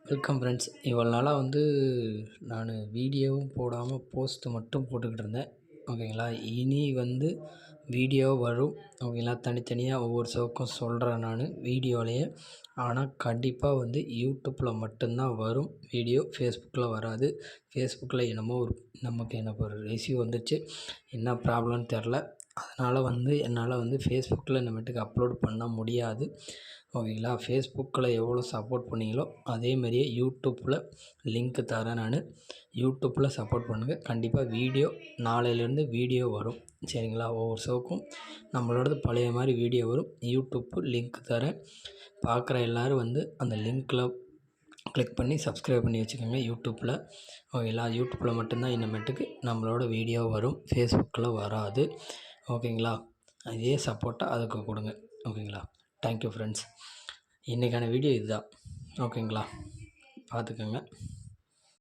Welcome friends. இவ்வளோ நாளாக நான் வீடியோவும் போடாமல் போஸ்ட்டு மட்டும் போட்டுக்கிட்டு இருந்தேன். ஓகேங்களா. இனி வீடியோ வரும். ஓகேங்களா. தனித்தனியாக ஒவ்வொரு ஷோக்கும் சொல்கிறேன் நான் வீடியோலேயே. ஆனால் கண்டிப்பாக யூடியூப்பில் மட்டும்தான் வரும் வீடியோ. ஃபேஸ்புக்கில் வராது. ஃபேஸ்புக்கில் எனக்கு ஒரு இஷ்யூ வந்துச்சு. என்ன ப்ராப்ளம்னு தெரில. அதனால் என்னால் ஃபேஸ்புக்கில் இனிமேட்டுக்கு அப்லோட் பண்ண முடியாது. ஓகேங்களா. ஃபேஸ்புக்கில் எவ்வளோ சப்போர்ட் பண்ணீங்களோ அதேமாரியே யூடியூப்பில் லிங்க்கு தரேன் நான். யூடியூப்பில் சப்போர்ட் பண்ணுங்கள். கண்டிப்பாக வீடியோ நாளையிலேருந்து வீடியோ வரும். சரிங்களா. ஒவ்வொரு ஷோக்கும் நம்மளோடது பழைய மாதிரி வீடியோ வரும். யூடியூப்பு லிங்க் தரேன். பார்க்குற எல்லோரும் அந்த லிங்க்கில் கிளிக் பண்ணி சப்ஸ்கிரைப் பண்ணி வச்சுக்கோங்க யூடியூப்பில். ஓகேங்களா. யூடியூப்பில் மட்டும்தான் இனிமேட்டுக்கு நம்மளோட வீடியோ வரும். ஃபேஸ்புக்கில் வராது. ஓகேங்களா. இதே சப்போர்ட்டாக அதுக்கு கொடுங்க. ஓகேங்களா. Thank you friends. இன்றைக்கான வீடியோ இதுதான். ஓகேங்களா. பார்த்துக்கோங்க.